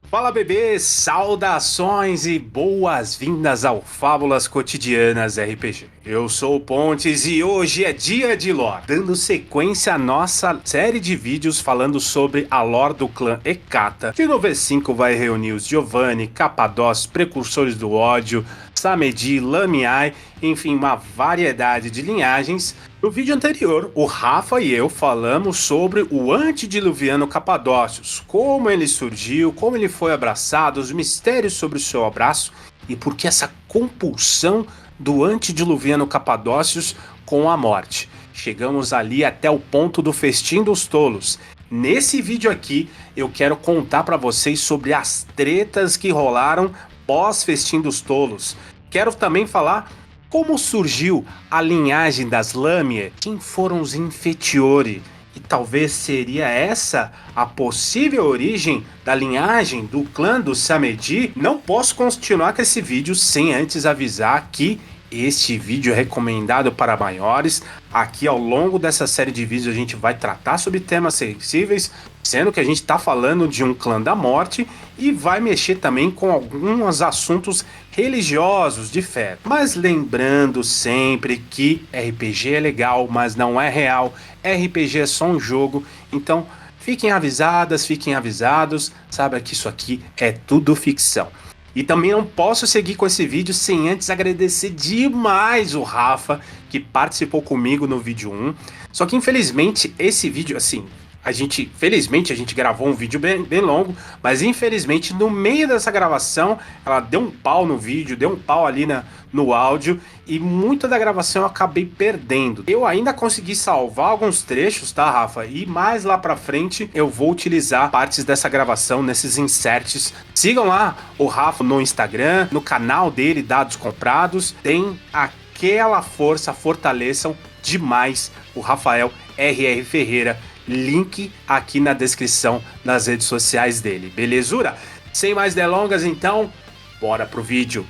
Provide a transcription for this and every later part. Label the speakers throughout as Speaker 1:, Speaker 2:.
Speaker 1: Fala bebês, saudações e boas-vindas ao Fábulas Cotidianas RPG. Eu sou o Pontes e hoje é dia de lore, dando sequência à nossa série de vídeos falando sobre a lore do clã Hecata, que no V5 vai reunir os Giovanni, Capadócios, Precursores do Ódio, Samedi, Lamiai, enfim, uma variedade de linhagens. No vídeo anterior, o Rafa e eu falamos sobre o antediluviano Capadócios, como ele surgiu, como ele foi abraçado, os mistérios sobre o seu abraço e por que essa compulsão do antediluviano Capadócios com a morte. Chegamos ali até o ponto do festim dos tolos. Nesse vídeo aqui, eu quero contar para vocês sobre as tretas que rolaram pós-festim dos tolos. Quero também falar como surgiu a linhagem das Lamie, quem foram os Infetiori, e talvez seria essa a possível origem da linhagem do clã do Samedi. Não posso continuar com esse vídeo sem antes avisar que este vídeo é recomendado para maiores. Aqui ao longo dessa série de vídeos a gente vai tratar sobre temas sensíveis, sendo que a gente está falando de um clã da morte e vai mexer também com alguns assuntos religiosos de fé. Mas lembrando sempre que RPG é legal, mas não é real. RPG é só um jogo, então fiquem avisadas, fiquem avisados, saiba que isso aqui é tudo ficção. E também não posso seguir com esse vídeo sem antes agradecer demais o Rafa, que participou comigo no vídeo 1. Só que infelizmente esse vídeo, assim, felizmente a gente gravou um vídeo bem longo, mas infelizmente no meio dessa gravação ela deu um pau no vídeo, deu um pau ali no áudio e muita da gravação eu acabei perdendo. Eu ainda consegui salvar alguns trechos, tá, Rafa? E mais lá pra frente eu vou utilizar partes dessa gravação nesses inserts. Sigam lá o Rafa no Instagram, no canal dele, Dados Comprados. Tem aquela força, fortaleçam demais o Rafael R.R. Ferreira. Link aqui na descrição das redes sociais dele, belezura? Sem mais delongas, então, bora pro vídeo.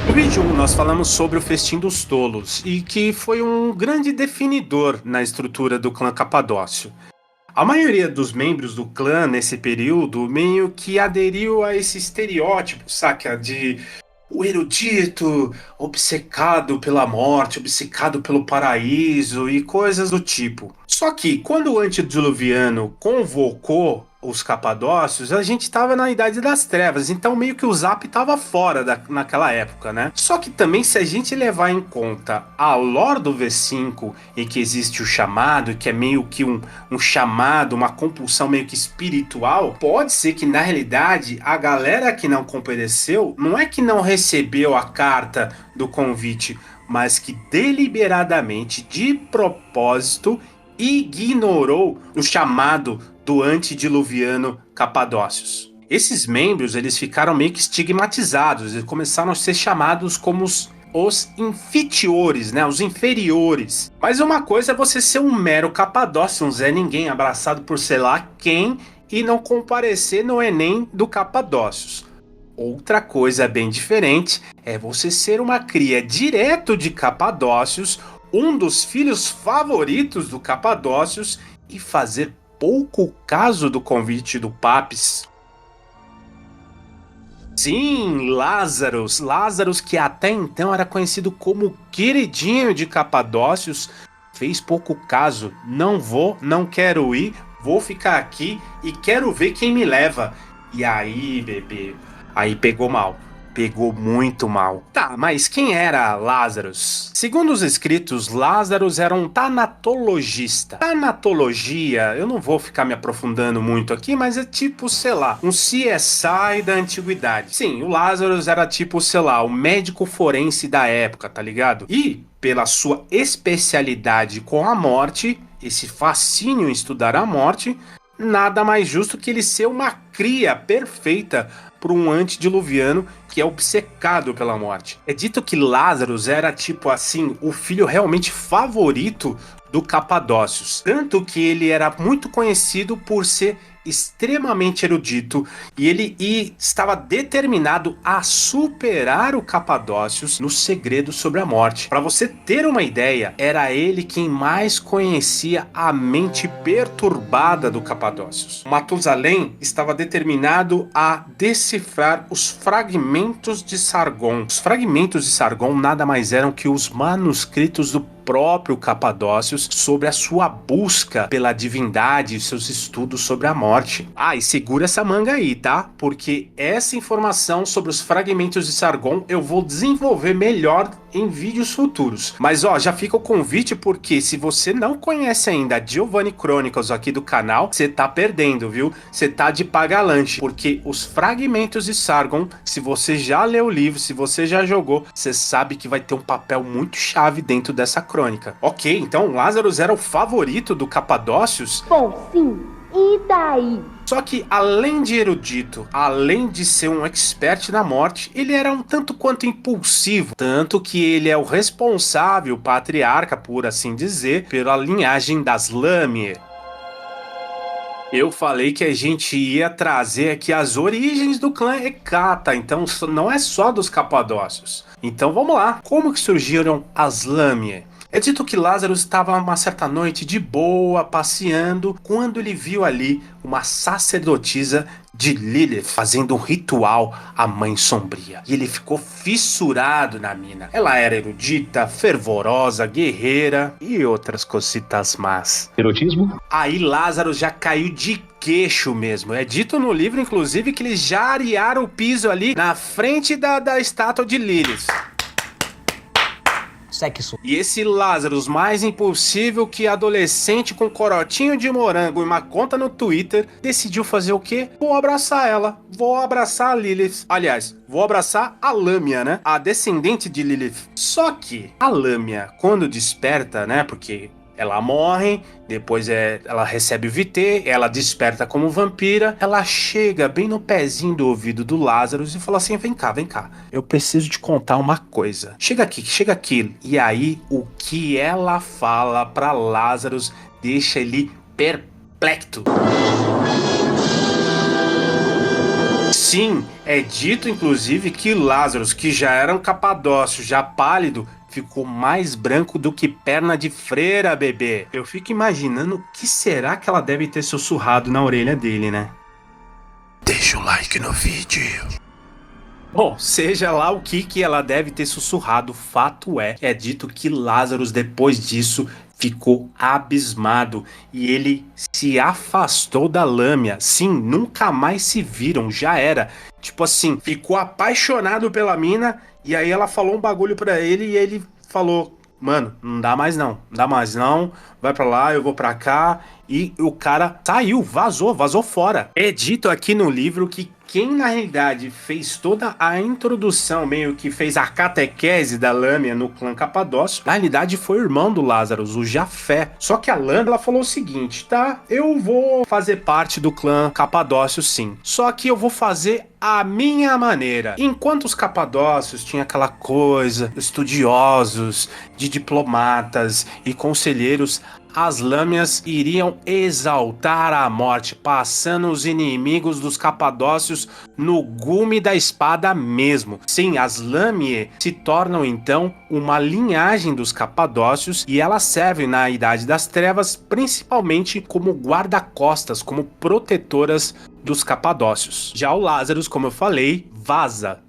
Speaker 1: No vídeo 1 nós falamos sobre o Festim dos Tolos e que foi um grande definidor na estrutura do clã Capadócio. A maioria dos membros do clã nesse período meio que aderiu a esse estereótipo, saca, de o erudito, obcecado pela morte, obcecado pelo paraíso e coisas do tipo. Só que quando o antediluviano convocou os Capadócios, a gente estava na Idade das Trevas, então meio que o Zap estava fora naquela época, né? Só que também se a gente levar em conta a lore do V5, em que existe o chamado, que é meio que um chamado, uma compulsão meio que espiritual, pode ser que na realidade a galera que não compadeceu, não é que não recebeu a carta do convite, mas que deliberadamente, de propósito, ignorou o chamado do antediluviano Capadócios. Esses membros eles ficaram meio que estigmatizados, eles começaram a ser chamados como os infetiores, né, os inferiores. Mas uma coisa é você ser um mero Capadócio, um Zé Ninguém abraçado por sei lá quem e não comparecer no Enem do Capadócios. Outra coisa bem diferente é você ser uma cria direto de Capadócios, um dos filhos favoritos do Capadócios e fazer pouco caso do convite do Papis. Sim, Lázaros que até então era conhecido como queridinho de Capadócios, fez pouco caso. Não vou, não quero ir, vou ficar aqui e quero ver quem me leva. E aí, bebê, aí pegou mal. Pegou muito mal. Tá, mas quem era Lázaros? Segundo os escritos, Lázaros era um tanatologista. Tanatologia, eu não vou ficar me aprofundando muito aqui, mas é tipo, sei lá, um CSI da antiguidade. Sim, o Lázaros era tipo, sei lá, o médico forense da época, tá ligado? E, pela sua especialidade com a morte, esse fascínio em estudar a morte, nada mais justo que ele ser uma cria perfeita por um antediluviano que é obcecado pela morte. É dito que Lázaros era tipo assim, o filho realmente favorito do Capadócios, tanto que ele era muito conhecido por ser extremamente erudito e ele estava determinado a superar o Capadócios no segredo sobre a morte. Para você ter uma ideia, era ele quem mais conhecia a mente perturbada do Capadócios. Matusalém estava determinado a decifrar os fragmentos de Sargon. Os fragmentos de Sargon nada mais eram que os manuscritos do próprio Capadócios sobre a sua busca pela divindade e seus estudos sobre a morte. E segura essa manga aí, tá? Porque essa informação sobre os fragmentos de Sargon eu vou desenvolver melhor em vídeos futuros. Mas já fica o convite, porque se você não conhece ainda a Giovanni Chronicles aqui do canal, você tá perdendo, viu? Você tá de paga-lanche, porque os fragmentos de Sargon, se você já leu o livro, se você já jogou, você sabe que vai ter um papel muito chave dentro dessa crônica. Ok, então Lazarus era o favorito do Capadócios?
Speaker 2: Bom, sim. E daí?
Speaker 1: Só que, além de erudito, além de ser um expert na morte, ele era um tanto quanto impulsivo. Tanto que ele é o responsável, patriarca, por assim dizer, pela linhagem das Lamie. Eu falei que a gente ia trazer aqui as origens do clã Hecata, então não é só dos Capadócios. Então vamos lá, como que surgiram as Lamie? É dito que Lázaro estava uma certa noite de boa, passeando, quando ele viu ali uma sacerdotisa de Lilith fazendo um ritual à Mãe Sombria. E ele ficou fissurado na mina. Ela era erudita, fervorosa, guerreira e outras cositas más.
Speaker 3: Erotismo?
Speaker 1: Aí Lázaro já caiu de queixo mesmo. É dito no livro, inclusive, que eles já arearam o piso ali na frente da estátua de Lilith.
Speaker 4: Sexo.
Speaker 1: E esse Lázaro, mais impulsivo que adolescente com corotinho de morango e uma conta no Twitter, decidiu fazer o quê? Vou abraçar ela. Vou abraçar a Lilith. Aliás, vou abraçar a Lamia, né? A descendente de Lilith. Só que a Lamia, quando desperta, né? Porque ela morre, depois ela recebe o VT, ela desperta como vampira, ela chega bem no pezinho do ouvido do Lázaro e fala assim, vem cá, eu preciso te contar uma coisa. Chega aqui. E aí, o que ela fala pra Lázaro deixa ele perplexo. Sim, é dito inclusive que Lázaro, que já era um capadócio, já pálido, ficou mais branco do que perna de freira, bebê. Eu fico imaginando o que será que ela deve ter sussurrado na orelha dele, né? Deixa o like no vídeo. Bom, seja lá o que ela deve ter sussurrado, fato é dito que Lázaro, depois disso, ficou abismado e ele se afastou da Lamia. Sim, nunca mais se viram, já era. Tipo assim, ficou apaixonado pela mina e aí ela falou um bagulho pra ele e ele falou, mano, não dá mais não, vai pra lá, eu vou pra cá. E o cara saiu, vazou fora. É dito aqui no livro que quem na realidade fez toda a introdução, meio que fez a catequese da Lamia no clã Capadócio, na realidade foi o irmão do Lázaro, o Jafé. Só que a Lamia, ela falou o seguinte, tá, eu vou fazer parte do clã Capadócio sim, só que eu vou fazer a minha maneira. Enquanto os Capadócios tinham aquela coisa, estudiosos, de diplomatas e conselheiros, as Lâmias iriam exaltar a morte, passando os inimigos dos Capadócios no gume da espada mesmo. Sim, as Lamie se tornam então uma linhagem dos Capadócios e elas servem na Idade das Trevas principalmente como guarda-costas, como protetoras dos Capadócios. Já o Lázaro, como eu falei,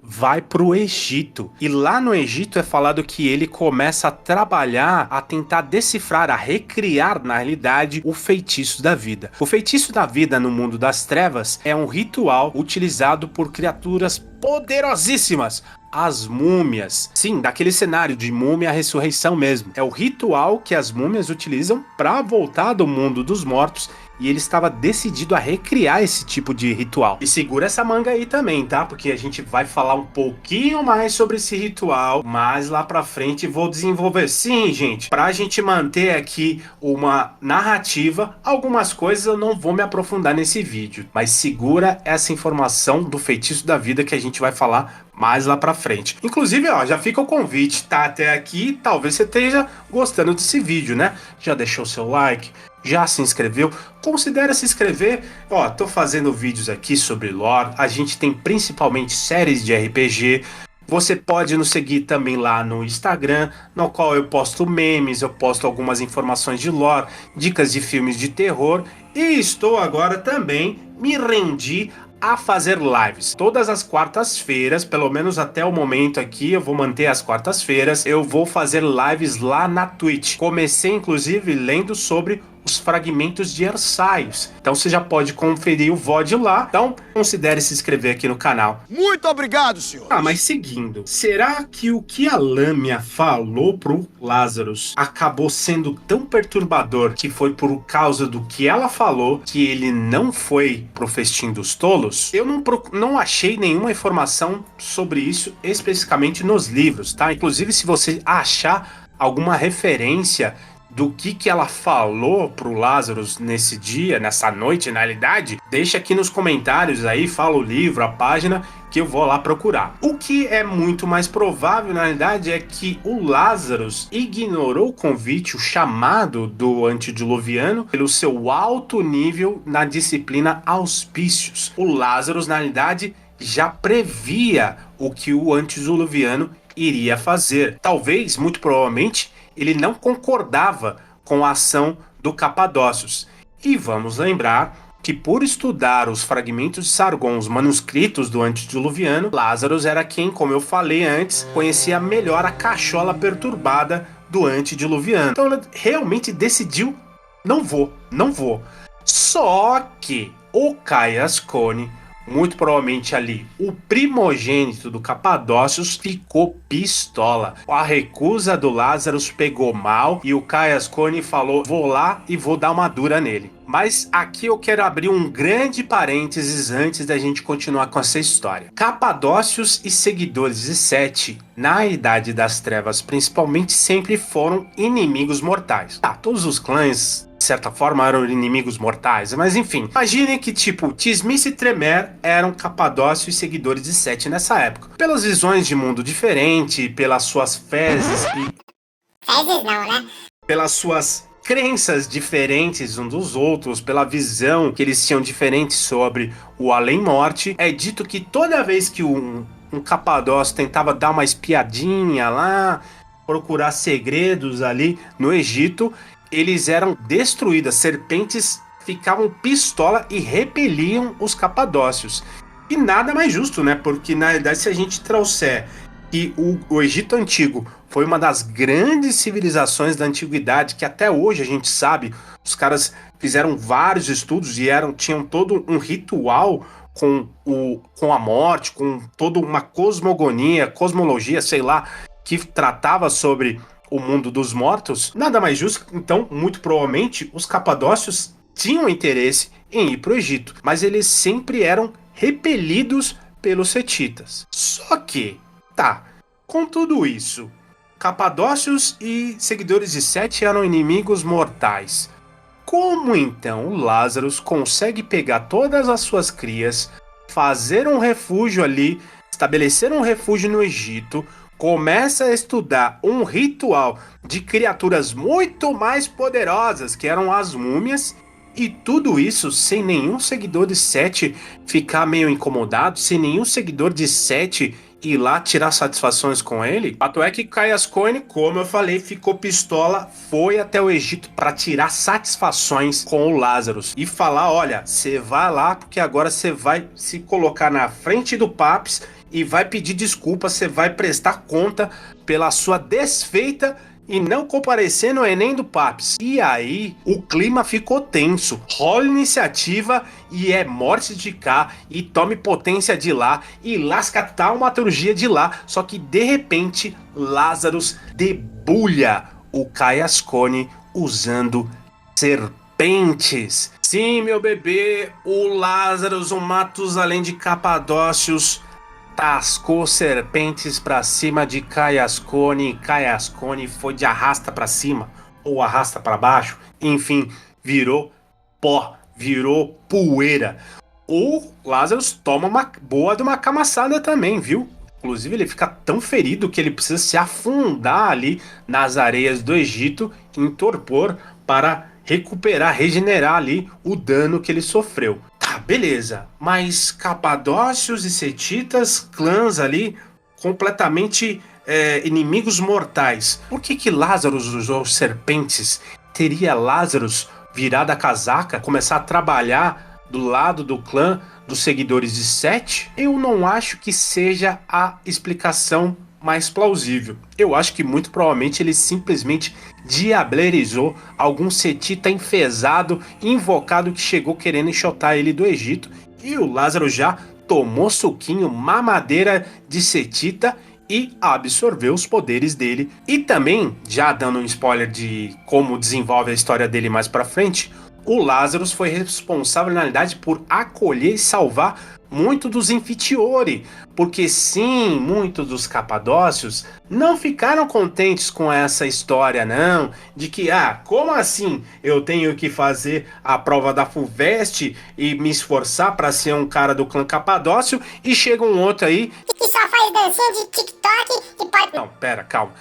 Speaker 1: vai pro Egito. E lá no Egito é falado que ele começa a trabalhar, a tentar decifrar, a recriar na realidade o feitiço da vida. O feitiço da vida no mundo das trevas é um ritual utilizado por criaturas poderosíssimas, as múmias. Sim, daquele cenário de múmia ressurreição mesmo. É o ritual que as múmias utilizam para voltar do mundo dos mortos. E ele estava decidido a recriar esse tipo de ritual. E segura essa manga aí também, tá? Porque a gente vai falar um pouquinho mais sobre esse ritual, mas lá pra frente vou desenvolver. Sim, gente, pra gente manter aqui uma narrativa, algumas coisas eu não vou me aprofundar nesse vídeo, mas segura essa informação do feitiço da vida que a gente gente vai falar mais lá pra frente. Inclusive, ó, já fica o convite, tá até aqui, talvez você esteja gostando desse vídeo, né? Já deixou seu like, já se inscreveu? Considere se inscrever. Ó, tô fazendo vídeos aqui sobre lore, a gente tem principalmente séries de RPG. Você pode nos seguir também lá no Instagram, no qual eu posto memes, eu posto algumas informações de lore, dicas de filmes de terror, e estou agora também me rendi a fazer lives. Todas as quartas-feiras, pelo menos até o momento aqui, eu vou manter as quartas-feiras, eu vou fazer lives lá na Twitch. Comecei inclusive lendo sobre os fragmentos de Ersaios. Então você já pode conferir o VOD lá. Então considere se inscrever aqui no canal.
Speaker 3: Muito obrigado, senhor.
Speaker 1: Mas seguindo, será que o que a Lâmia falou pro Lazarus acabou sendo tão perturbador que foi por causa do que ela falou que ele não foi pro festim dos tolos? Eu não achei nenhuma informação sobre isso especificamente nos livros, tá? Inclusive, se você achar alguma referência do que ela falou pro Lazarus nesse dia, nessa noite, na realidade, deixa aqui nos comentários aí, fala o livro, a página, que eu vou lá procurar. O que é muito mais provável, na realidade, é que o Lazarus ignorou o convite, o chamado do antediluviano, pelo seu alto nível na disciplina auspícios. O Lazarus, na realidade, já previa o que o antediluviano iria fazer. Talvez, muito provavelmente, ele não concordava com a ação do Capadócios. E vamos lembrar que por estudar os fragmentos de Sargon, os manuscritos do antediluviano, Lazarus era quem, como eu falei antes, conhecia melhor a cachola perturbada do antediluviano. Então ele realmente decidiu, não vou. Só que o Caius Cone, muito provavelmente ali, o primogênito do Capadócios, ficou pistola. A recusa do Lazarus pegou mal e o Caius Cone falou: vou lá e vou dar uma dura nele. Mas aqui eu quero abrir um grande parênteses antes da gente continuar com essa história. Capadócios e seguidores de Sete, na Idade das Trevas principalmente, sempre foram inimigos mortais. Todos os clãs, de certa forma, eram inimigos mortais, mas enfim. Imagine que, tipo, Tismith e Tremer eram Capadócio e seguidores de Sete nessa época. Pelas visões de mundo diferente, pelas suas fezes e...
Speaker 4: Fezes não, né?
Speaker 1: Pelas suas crenças diferentes uns dos outros, pela visão que eles tinham diferente sobre o além-morte, é dito que toda vez que um Capadócio tentava dar uma espiadinha lá, procurar segredos ali no Egito, eles eram destruídos, as serpentes ficavam pistola e repeliam os capadócios. E nada mais justo, né? Porque na verdade, se a gente trouxer que o Egito Antigo foi uma das grandes civilizações da antiguidade, que até hoje a gente sabe, os caras fizeram vários estudos e tinham todo um ritual com a morte, com toda uma cosmologia, sei lá, que tratava sobre o mundo dos mortos. Nada mais justo, então, muito provavelmente, os capadócios tinham interesse em ir para o Egito, mas eles sempre eram repelidos pelos setitas. Só que, com tudo isso, capadócios e seguidores de Sete eram inimigos mortais. Como então o Lazarus consegue pegar todas as suas crias, fazer um refúgio ali, estabelecer um refúgio no Egito, começa a estudar um ritual de criaturas muito mais poderosas, que eram as múmias, e tudo isso sem nenhum seguidor de Sete ficar meio incomodado, sem nenhum seguidor de Sete ir lá tirar satisfações com ele? Fato é que Caius Cone, como eu falei, ficou pistola, foi até o Egito para tirar satisfações com o Lazarus e falar: olha, você vai lá porque agora você vai se colocar na frente do Papis e vai pedir desculpa, você vai prestar conta pela sua desfeita e não comparecer no Enem do Papis. E aí, o clima ficou tenso. Rola iniciativa e é morte de cá, e tome potência de lá, e lasca taumaturgia de lá. Só que, de repente, Lazarus debulha o Caius Cone usando serpentes. Sim, meu bebê, o Lazarus, o Matusalém de Capadócios, tascou serpentes pra cima de Caius Cone, e Caius Cone foi de arrasta pra cima, ou arrasta pra baixo, enfim, virou pó, virou poeira. o Lázaro toma uma boa de uma camaçada também, viu? Inclusive, ele fica tão ferido que ele precisa se afundar ali nas areias do Egito em torpor para recuperar, regenerar ali o dano que ele sofreu. Tá, beleza. Mas capadócios e setitas, clãs ali completamente inimigos mortais. Por que Lázaro usou serpentes? Teria Lázaro virado a casaca, começar a trabalhar do lado do clã dos seguidores de Sete? Eu não acho que seja a explicação mais plausível. Eu acho que muito provavelmente ele simplesmente diablerizou algum setita enfesado, invocado que chegou querendo enxotar ele do Egito, e o Lázaro já tomou suquinho, mamadeira de setita e absorveu os poderes dele. E também, já dando um spoiler de como desenvolve a história dele mais pra frente, o Lázaro foi responsável, na realidade, por acolher e salvar muito dos Infitiori, porque sim, muitos dos capadócios não ficaram contentes com essa história não, de que, como assim eu tenho que fazer a prova da FUVEST e me esforçar para ser um cara do clã capadócio, e chega um outro aí
Speaker 4: que só faz dancinha de TikTok e pode...
Speaker 1: Não, pera, calma.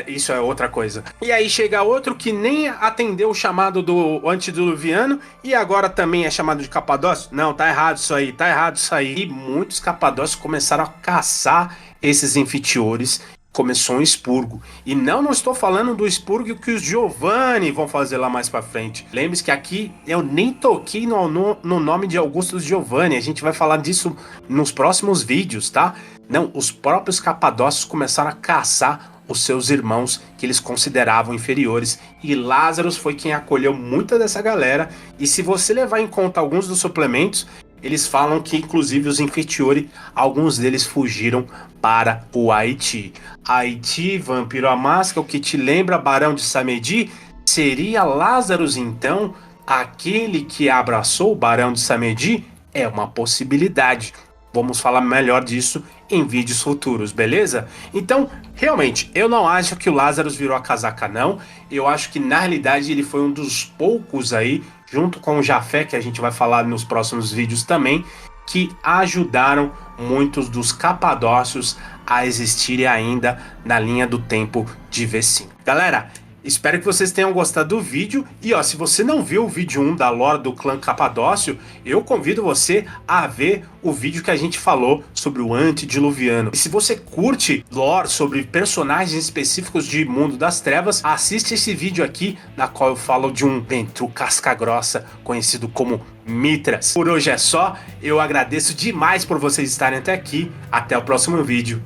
Speaker 1: Isso é outra coisa. E aí chega outro que nem atendeu o chamado do antediluviano e agora também é chamado de capadócio? Não, tá errado isso aí, tá errado isso aí. E muitos capadócios começaram a caçar esses Infitiores. Começou um expurgo. E não estou falando do expurgo que os Giovanni vão fazer lá mais pra frente. Lembre-se que aqui eu nem toquei no nome de Augusto Giovanni. A gente vai falar disso nos próximos vídeos, tá? Não, os próprios capadócios começaram a caçar os seus irmãos que eles consideravam inferiores, e Lázaro foi quem acolheu muita dessa galera. E se você levar em conta alguns dos suplementos, eles falam que inclusive os Infitiori, alguns deles fugiram para o Haiti. Haiti, Vampiro à Máscara, o que te lembra Barão de Samedi? Seria Lázaro então aquele que abraçou o Barão de Samedi? É uma possibilidade. Vamos falar melhor disso em vídeos futuros, beleza? Então, realmente, eu não acho que o Lázaro virou a casaca, não. Eu acho que, na realidade, ele foi um dos poucos aí, junto com o Jafé, que a gente vai falar nos próximos vídeos também, que ajudaram muitos dos capadócios a existirem ainda na linha do tempo de V5. Galera, espero que vocês tenham gostado do vídeo. E se você não viu o vídeo 1 da lore do clã Capadócio, eu convido você a ver o vídeo que a gente falou sobre o antediluviano. E se você curte lore sobre personagens específicos de Mundo das Trevas, assiste esse vídeo aqui, na qual eu falo de um Ventru casca-grossa, conhecido como Mitras. Por hoje é só, eu agradeço demais por vocês estarem até aqui. Até o próximo vídeo.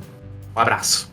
Speaker 1: Um abraço.